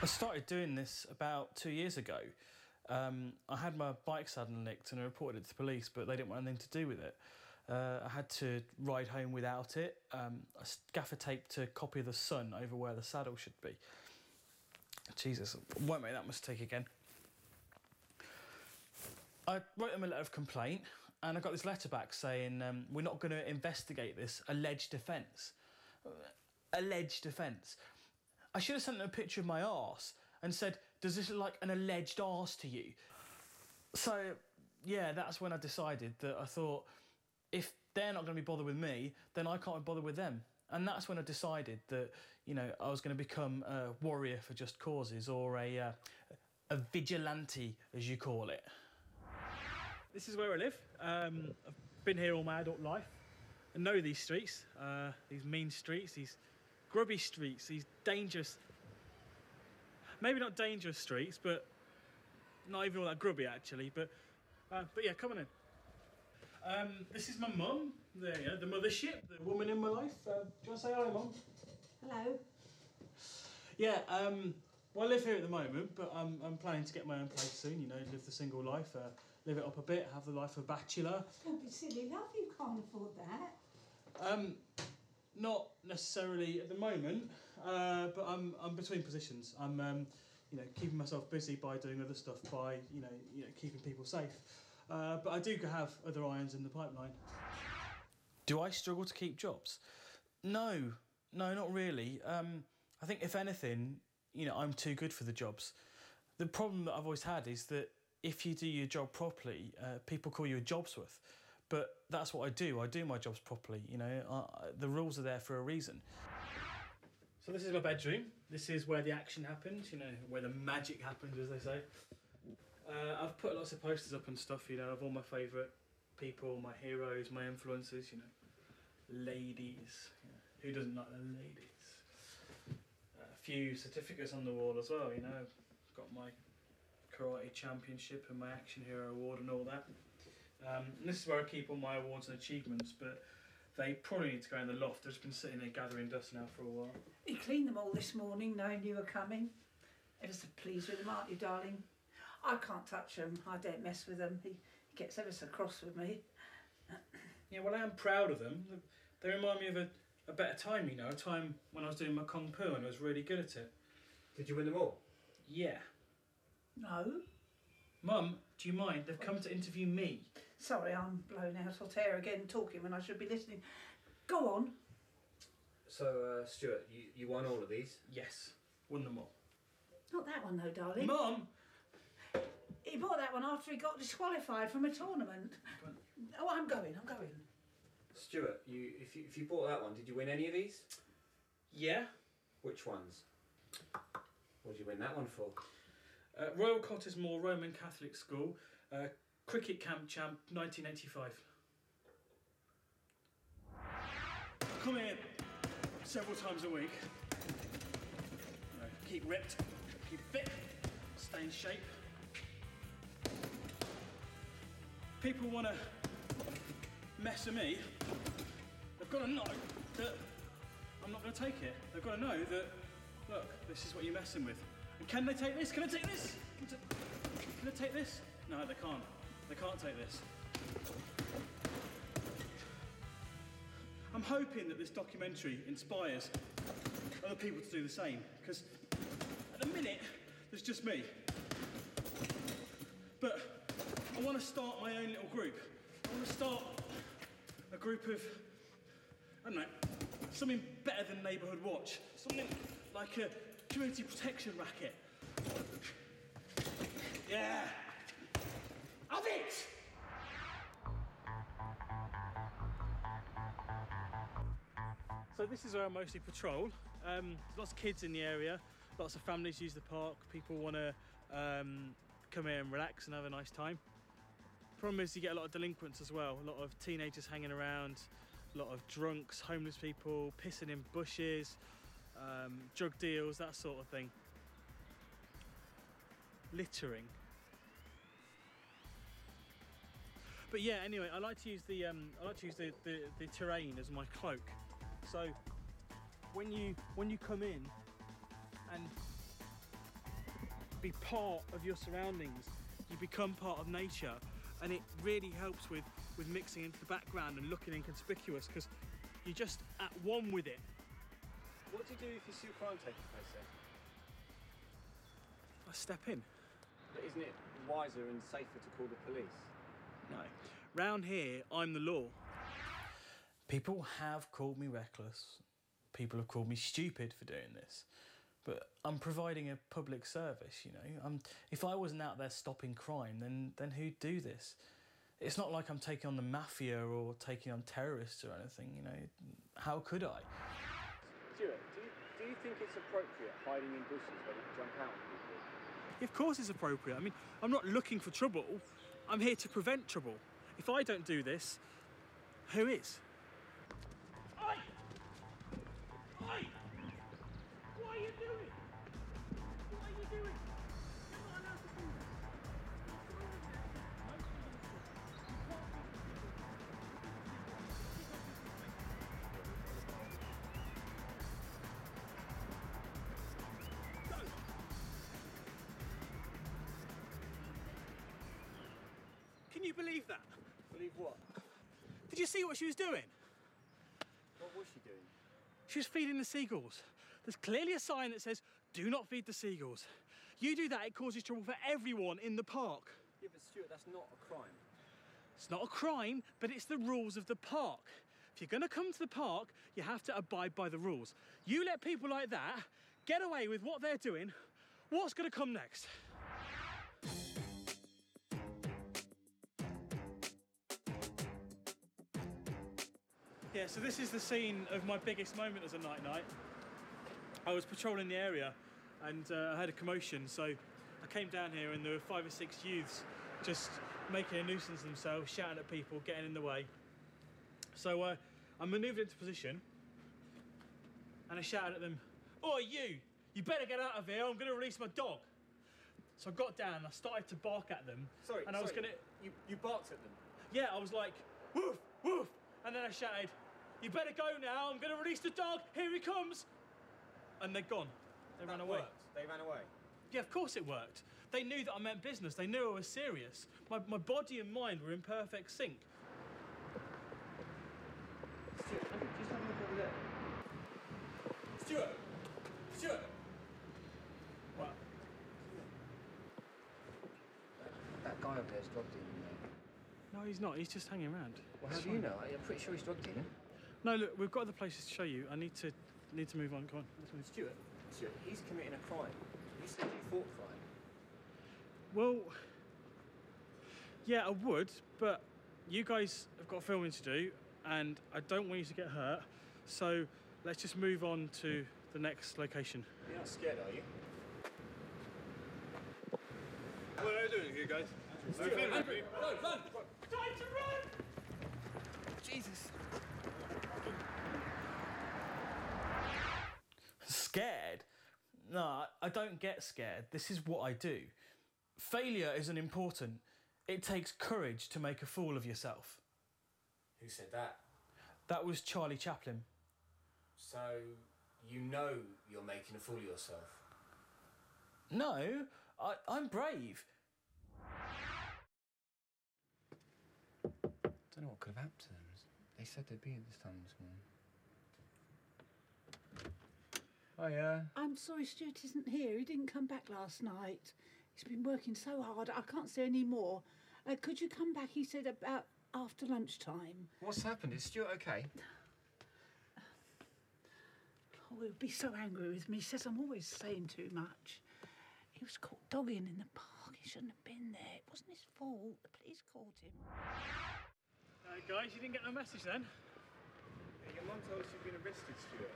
I started doing this about 2 years ago. I had my bike saddle nicked and I reported it to the police, but they didn't want anything to do with it. I had to ride home without it. I gaffer taped a copy of The Sun over where the saddle should be. Jesus, I won't make that mistake again. I wrote them a letter of complaint and I got this letter back saying we're not going to investigate this alleged offence. Alleged offence. I should have sent them a picture of my arse and said, does this look like an alleged arse to you? So, yeah, that's when I decided that I thought, if they're not going to be bothered with me, then I can't be bothered with them. And that's when I decided that, you know, I was going to become a warrior for just causes, or a vigilante, as you call it. This is where I live. I've been here all my adult life. I know these streets, these mean streets, these grubby streets, these dangerous, maybe not dangerous streets, but not even all that grubby actually, but yeah, come on in. This is my mum, the mothership, the woman in my life. Do you want to say hi, Mum? Hello. Yeah, well, I live here at the moment, but I'm planning to get my own place soon, you know, live the single life, live it up a bit, have the life of a bachelor. Don't be silly, love, you can't afford that. Not necessarily at the moment, but I'm between positions. I'm, you know, keeping myself busy by doing other stuff, by you know, keeping people safe. But I do have other irons in the pipeline. Do I struggle to keep jobs? No, not really. I think if anything, you know, I'm too good for the jobs. The problem that I've always had is that if you do your job properly, people call you a jobsworth. But that's what I do. I do my jobs properly, you know. The rules are there for a reason. So this is my bedroom. This is where the action happens, you know, where the magic happens, as they say. I've put lots of posters up and stuff, you know, of all my favourite people, my heroes, my influences, you know. Ladies. You know, who doesn't like the ladies? A few certificates on the wall as well, you know. I've got my karate championship and my action hero award and all that. And this is where I keep all my awards and achievements, but they probably need to go in the loft. I've just been sitting there gathering dust now for a while. You cleaned them all this morning knowing you were coming. Ever so pleased with them, aren't you, darling? I can't touch them. I don't mess with them. He gets ever so cross with me. Yeah, well, I am proud of them. They remind me of a better time, you know, a time when I was doing my Kung Fu and I was really good at it. Did you win them all? Yeah. No. Mum, do you mind? They've come to interview me. Sorry, I'm blown out of tear again talking when I should be listening. Go on. So, Stuart, you won all of these? Yes, won them all. Not that one though, darling. Mum! He bought that one after he got disqualified from a tournament. Oh, I'm going. Stuart, if you bought that one, did you win any of these? Yeah. Which ones? What did you win that one for? Royal Cottesmore Roman Catholic School, Cricket Camp Champ 1985. I come here several times a week. You know, keep ripped, keep fit, stay in shape. People want to mess with me. They've got to know that I'm not going to take it. They've got to know that, look, this is what you're messing with. And can they take this? Can I take this? Can I take this? No, they can't. They can't take this. I'm hoping that this documentary inspires other people to do the same, because at the minute, there's just me. But I want to start my own little group. I want to start a group of, I don't know, something better than Neighbourhood Watch. Something like a community protection racket. Yeah! Of it! So this is where I mostly patrol. There's lots of kids in the area, lots of families use the park, people want to come here and relax and have a nice time. Problem is you get a lot of delinquents as well, a lot of teenagers hanging around, a lot of drunks, homeless people, pissing in bushes, drug deals, that sort of thing. Littering. But yeah, anyway, I like to use the terrain as my cloak. So when you come in and be part of your surroundings. You become part of nature, and it really helps with mixing into the background and looking inconspicuous because you're just at one with it. What do you do if you see a crime taking place there? I step in. But isn't it wiser and safer to call the police? No. Round here, I'm the law. People have called me reckless. People have called me stupid for doing this. But I'm providing a public service, you know. If I wasn't out there stopping crime, then who'd do this? It's not like I'm taking on the mafia or taking on terrorists or anything, you know. How could I? Stuart, do you think it's appropriate hiding in bushes ready to jump out on people? Yeah, of course it's appropriate. I mean, I'm not looking for trouble. I'm here to prevent trouble. If I don't do this, who is? Oi! Oi! What are you doing? What are you doing? You're not allowed to do this. Can you believe that? Believe what? Did you see what she was doing? What was she doing? She was feeding the seagulls. There's clearly a sign that says, do not feed the seagulls. You do that, it causes trouble for everyone in the park. Yeah, but Stuart, that's not a crime. It's not a crime, but it's the rules of the park. If you're going to come to the park, you have to abide by the rules. You let people like that get away with what they're doing, what's going to come next? Yeah, so this is the scene of my biggest moment as a night-night. I was patrolling the area and I heard a commotion, so I came down here and there were 5 or 6 youths just making a nuisance of themselves, shouting at people, getting in the way. So I manoeuvred into position and I shouted at them, "Oi, you better get out of here, I'm going to release my dog." So I got down and I started to bark at them. I was going to... You barked at them? Yeah, I was like, "Woof, woof." And then I shouted, "You better go now, I'm going to release the dog, here he comes." And they're gone. They ran away. Worked. They ran away? Yeah, of course it worked. They knew that I meant business. They knew I was serious. My body and mind were in perfect sync. Stuart, just have a look over there. Stuart! Stuart! What? That guy over there's drug dealing, mate. No, he's not. He's just hanging around. Well, how do you know? I'm pretty sure he's drug dealing. No, look, we've got other places to show you. I need to move on. Come on. Let's move. Stuart, he's committing a crime. You said you thought crime. Well, yeah, I would, but you guys have got filming to do, and I don't want you to get hurt. So let's just move on to the next location. You're not scared, are you? What are you doing here, guys? Andrew, run! Time to run! Jesus. Scared? No, I don't get scared. This is what I do. Failure isn't important. It takes courage to make a fool of yourself. Who said that? That was Charlie Chaplin. So, you know you're making a fool of yourself? No, I'm brave. Don't know what could have happened to them. They said they'd be at this time this morning. Hiya. I'm sorry Stuart isn't here. He didn't come back last night. He's been working so hard, I can't say any more. Could you come back, he said, about after lunchtime? What's happened? Is Stuart okay? Oh, he'll be so angry with me. He says I'm always saying too much. He was caught dogging in the park. He shouldn't have been there. It wasn't his fault. The police caught him. Guys, you didn't get my message then? Yeah, your mum told us you've been arrested, Stuart.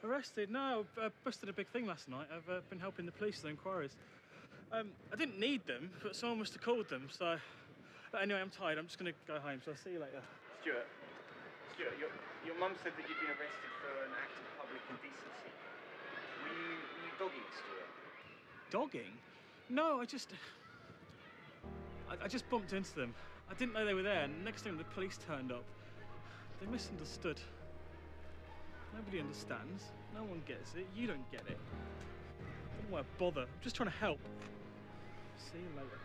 Arrested? No, I busted a big thing last night. I've been helping the police with inquiries. I didn't need them, but someone must have called them, so... But anyway, I'm tired. I'm just going to go home, so I'll see you later. Stuart, your mum said that you'd been arrested for an act of public indecency. Were you dogging Stuart? Dogging? No, I just bumped into them. I didn't know they were there, and next thing the police turned up. They misunderstood. Nobody understands. No one gets it. You don't get it. don't want to bother. I'm just trying to help. See you later.